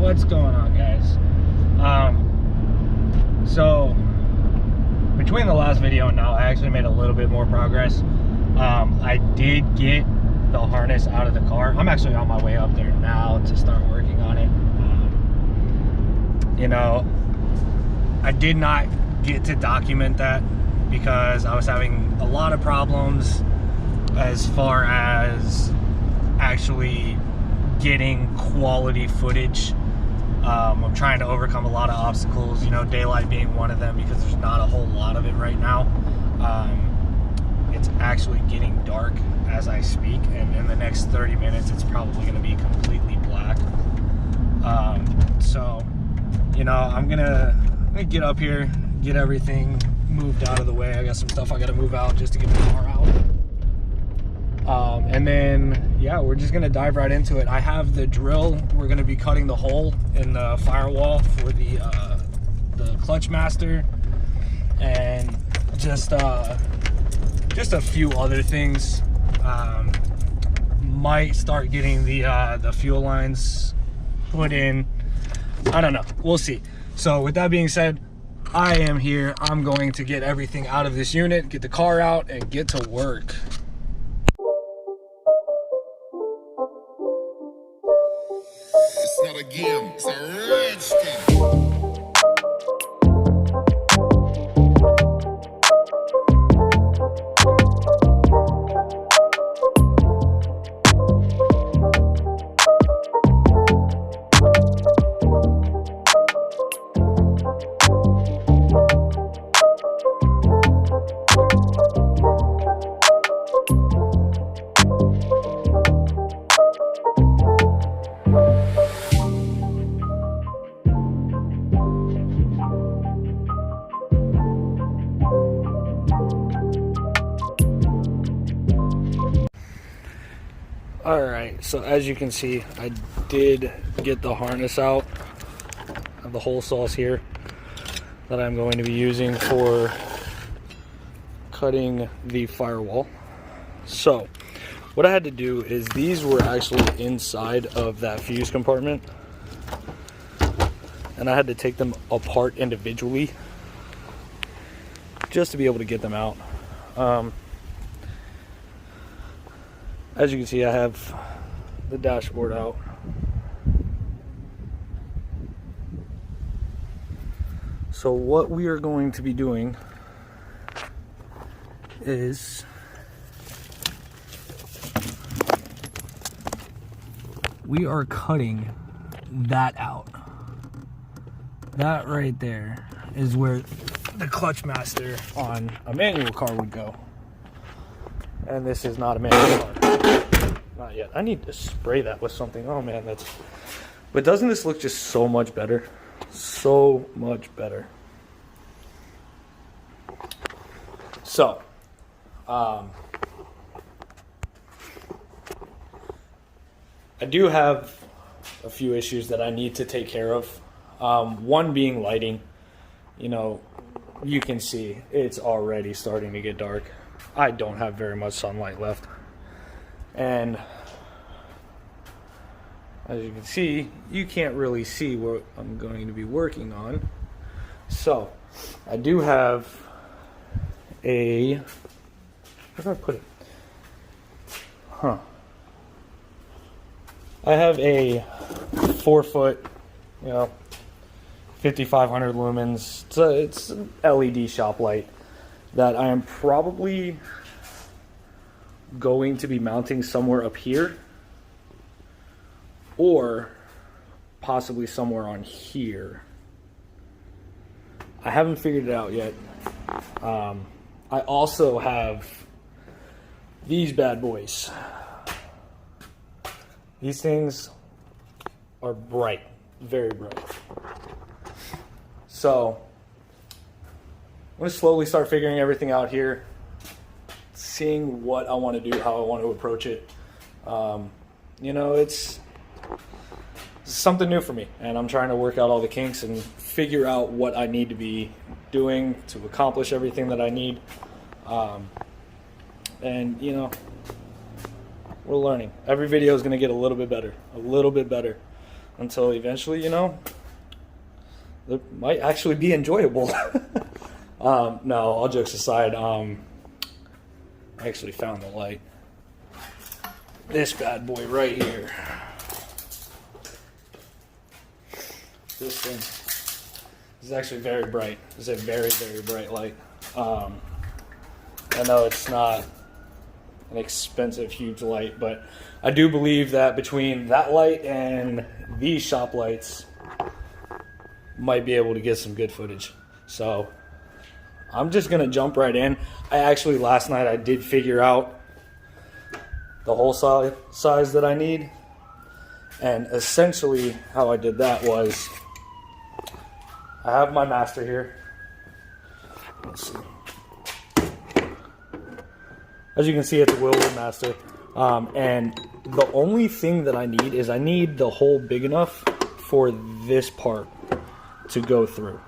What's going on, guys? So between the last video and now, I actually made a little bit more progress. I did get the harness out of the car. I'm actually on my way up there now to start working on it. You know, I did not get to document that because I was having a lot of problems as far as actually getting quality footage. I'm trying to overcome a lot of obstacles, you know, daylight being one of them, because there's not a whole lot of it right now. It's actually getting dark as I speak, and in the next 30 minutes it's probably going to be completely black. So, you know, I'm gonna get up here, get everything moved out of the way. I got some stuff I got to move out just to get the car out. And then, yeah, we're just gonna dive right into it. I have the drill. We're gonna be cutting the hole in the firewall for the clutch master, and just a few other things. Might start getting the fuel lines put in. I don't know. We'll see. So with that being said, I am here. I'm going to get everything out of this unit, get the car out, and get to work. It's not a game, it's a rich thing. Alright, so as you can see, I did get the harness out of the hole saws here that I'm going to be using for cutting the firewall. So what I had to do is, these were actually inside of that fuse compartment, and I had to take them apart individually just to be able to get them out. As you can see, I have the dashboard out. So what we are going to be doing is we are cutting that out. That right there is where the clutch master on a manual car would go. And this is not a manual car. Not yet. I need to spray that with something. Oh man, that's... But doesn't this look just so much better? So much better. So, I do have a few issues that I need to take care of. One being lighting. You know, you can see it's already starting to get dark. I don't have very much sunlight left, and as you can see, you can't really see what I'm going to be working on. So I do have a, where did I put it? I have a 4-foot, you know, 5500 lumens. It's an LED shop light that I am probably going to be mounting somewhere up here, or possibly somewhere on here. I haven't figured it out yet. I also have these bad boys. These things are bright, very bright. So I'm going to slowly start figuring everything out here, seeing what I want to do, how I want to approach it. You know, it's something new for me, and I'm trying to work out all the kinks and figure out what I need to be doing to accomplish everything that I need. And, you know, we're learning. Every video is going to get a little bit better, until eventually, you know, it might actually be enjoyable. No, all jokes aside, I actually found the light. This bad boy right here. This thing is actually very bright. It's a very, very bright light. I know it's not an expensive, huge light, but I do believe that between that light and these shop lights, might be able to get some good footage. So I'm just gonna jump right in. I actually, last night, I did figure out the hole size that I need, and essentially how I did that was, I have my master here. Let's see. As you can see, it's a Wilwood master, and the only thing that I need is I need the hole big enough for this part to go through,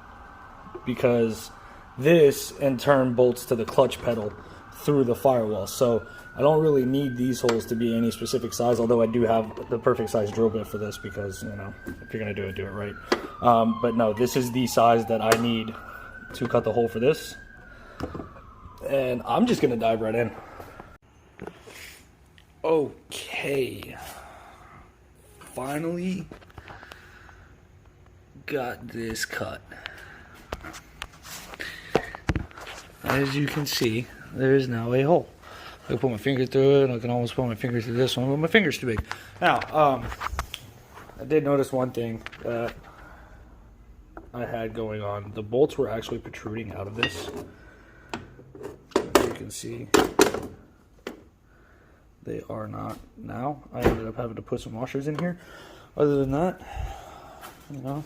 because this in turn bolts to the clutch pedal through the firewall. So I don't really need these holes to be any specific size, although I do have the perfect size drill bit for this, because, you know, if you're gonna do it right. But no, this is the size that I need to cut the hole for this, and I'm just gonna dive right in. Okay, finally got this cut. As you can see, there is now a hole. I can put my finger through it. I can almost put my finger through this one, but my finger's too big. Now, I did notice one thing that I had going on. The bolts were actually protruding out of this. As you can see, they are not now. I ended up having to put some washers in here. Other than that, you know.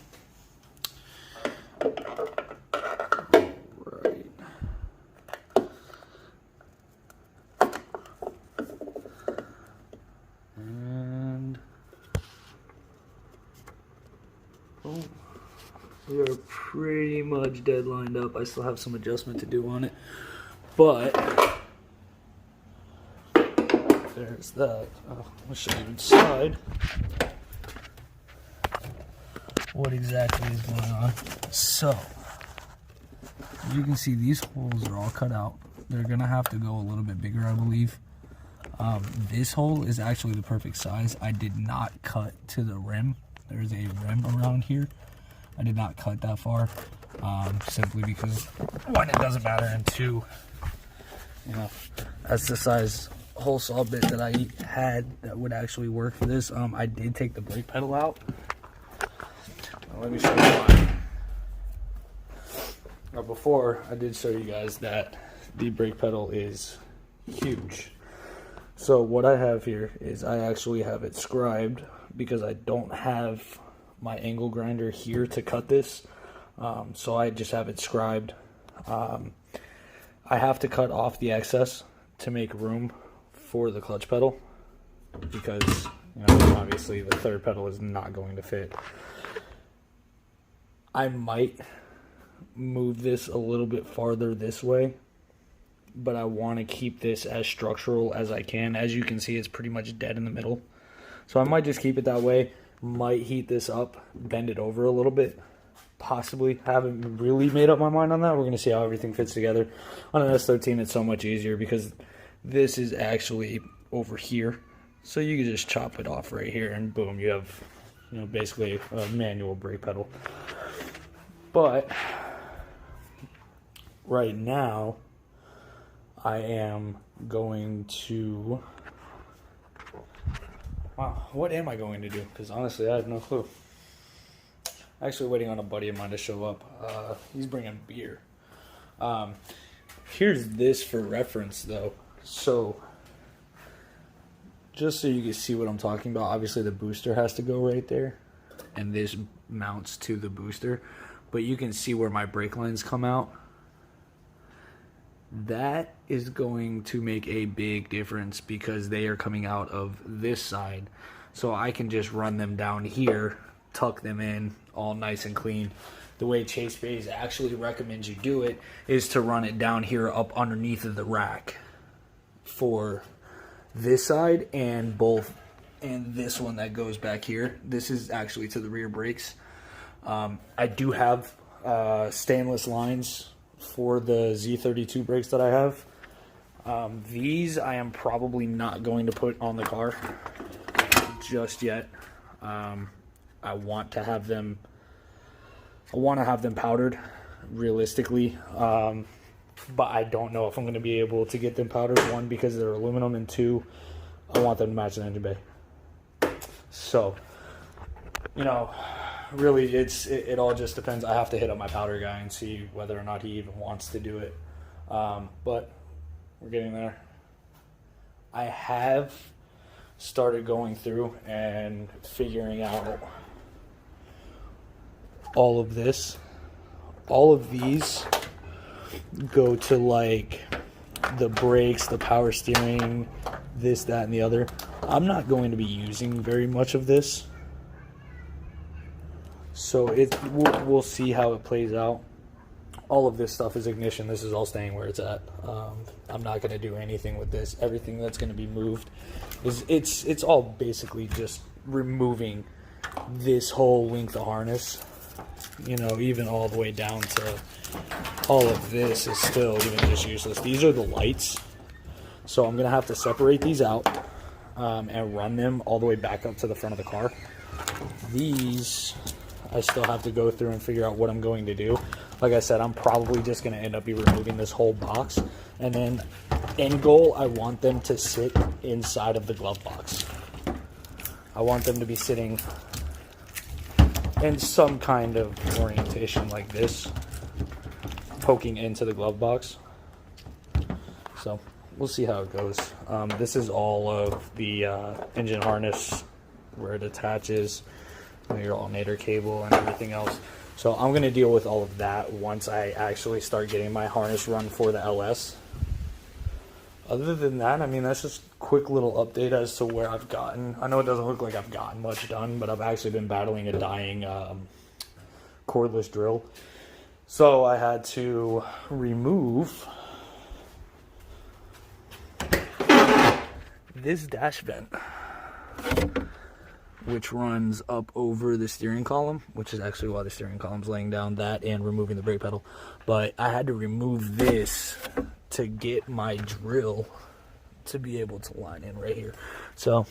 Right. And oh, we are pretty much dead lined up. I still have some adjustment to do on it, but there's that. I'll show you inside what exactly is going on. So, you can see these holes are all cut out. They're gonna have to go a little bit bigger, I believe. This hole is actually the perfect size. I did not cut to the rim. There's a rim around here. I did not cut that far, simply because, one, it doesn't matter, and two, you know, that's the size hole saw bit that I had that would actually work for this. I did take the brake pedal out. Let me show you why. Now, before, I did show you guys that the brake pedal is huge. So what I have here is I actually have it scribed, because I don't have my angle grinder here to cut this. So I just have it scribed. I have to cut off the excess to make room for the clutch pedal, because, you know, obviously the third pedal is not going to fit. I might move this a little bit farther this way, but I want to keep this as structural as I can. As you can see, it's pretty much dead in the middle. So I might just keep it that way. Might heat this up, bend it over a little bit, possibly. Haven't really made up my mind on that. We're going to see how everything fits together. On an S13, it's so much easier because this is actually over here. So you can just chop it off right here, and boom, you have, you know, basically a manual brake pedal. But right now, I am going to... Wow, what am I going to do? Because honestly, I have no clue. Actually waiting on a buddy of mine to show up. He's bringing beer. Here's this for reference, though. So, just so you can see what I'm talking about, obviously the booster has to go right there, and this mounts to the booster. But you can see where my brake lines come out. That is going to make a big difference because they are coming out of this side. So I can just run them down here, tuck them in, all nice and clean. The way Chase Bays actually recommends you do it is to run it down here up underneath of the rack for this side and both and this one that goes back here. This is actually to the rear brakes. I do have stainless lines for the Z32 brakes that I have. These I am probably not going to put on the car just yet. I want to have them powdered realistically, but I don't know if I'm going to be able to get them powdered. One, because they're aluminum, and two, I want them to match the engine bay. So, you know, really it all just depends. I have to hit up my powder guy and see whether or not he even wants to do it, but we're getting there. I have started going through and figuring out all of this. All of these go to like the brakes, the power steering, this, that, and the other. I'm not going to be using very much of this, so we'll see how it plays out. All of this stuff is ignition. This is all staying where it's at. I'm not going to do anything with this. Everything that's going to be moved is it's all basically just removing this whole length of harness. You know, even all the way down to all of this is still even just useless. These are the lights, so I'm going to have to separate these out and run them all the way back up to the front of the car. These I still have to go through and figure out what I'm going to do. Like I said, I'm probably just going to end up removing this whole box, and then end goal, I want them to sit inside of the glove box. I want them to be sitting in some kind of orientation like this, poking into the glove box. So we'll see how it goes. This is all of the engine harness where it attaches, your alternator cable and everything else. So I'm going to deal with all of that once I actually start getting my harness run for the LS. Other than that, I mean, that's just a quick little update as to where I've gotten. I know it doesn't look like I've gotten much done, but I've actually been battling a dying cordless drill. So I had to remove this dash vent, which runs up over the steering column, which is actually why the steering column's laying down, that and removing the brake pedal. But I had to remove this to get my drill to be able to line in right here. So,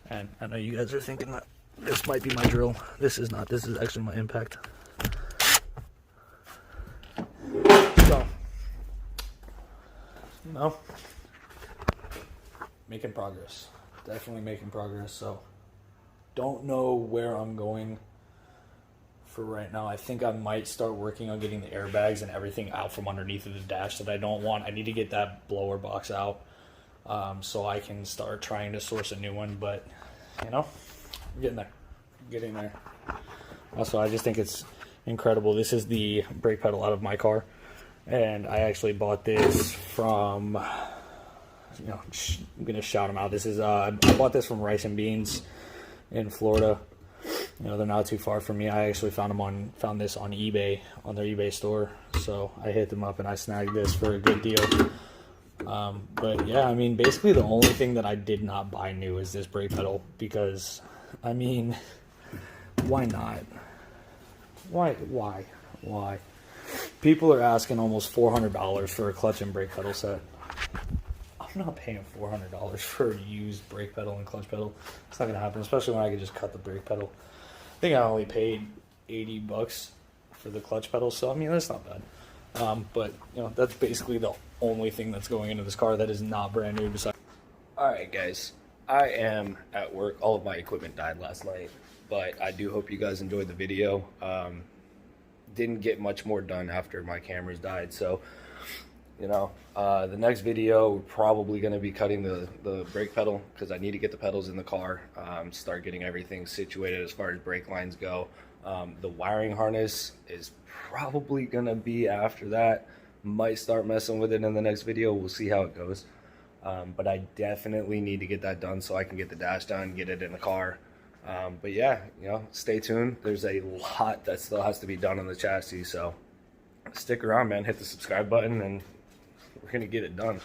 and I know you guys are thinking that this might be my drill. This is not. This is actually my impact. So, you know, making progress. Definitely making progress. So, don't know where I'm going for right now. I think I might start working on getting the airbags and everything out from underneath of the dash that I don't want. I need to get that blower box out so I can start trying to source a new one. But, you know, I'm getting there. Getting there. Also, I just think it's incredible. This is the brake pedal out of my car, and I actually bought this from, you know, I'm gonna shout them out. This is I bought this from Rice and Beans in Florida. You know, they're not too far from me. I actually found this on eBay, on their eBay store. So I hit them up and I snagged this for a good deal. But yeah, I mean, basically the only thing that I did not buy new is this brake pedal, because, I mean, why not? Why? People are asking almost $400 for a clutch and brake pedal set. I'm not paying $400 for a used brake pedal and clutch pedal. It's not gonna happen, especially when I could just cut the brake pedal. I think I only paid $80 for the clutch pedal, so I mean, that's not bad. But you know, that's basically the only thing that's going into this car that is not brand new. Besides, all right, guys, I am at work. All of my equipment died last night, but I do hope you guys enjoyed the video. Didn't get much more done after my cameras died, so you know, the next video we're probably going to be cutting the brake pedal, because I need to get the pedals in the car, start getting everything situated as far as brake lines go. The wiring harness is probably going to be after that. Might start messing with it in the next video. We'll see how it goes. But I definitely need to get that done so I can get the dash done, get it in the car. But yeah, you know, stay tuned. There's a lot that still has to be done on the chassis, so stick around, man. Hit the subscribe button and we're gonna get it done.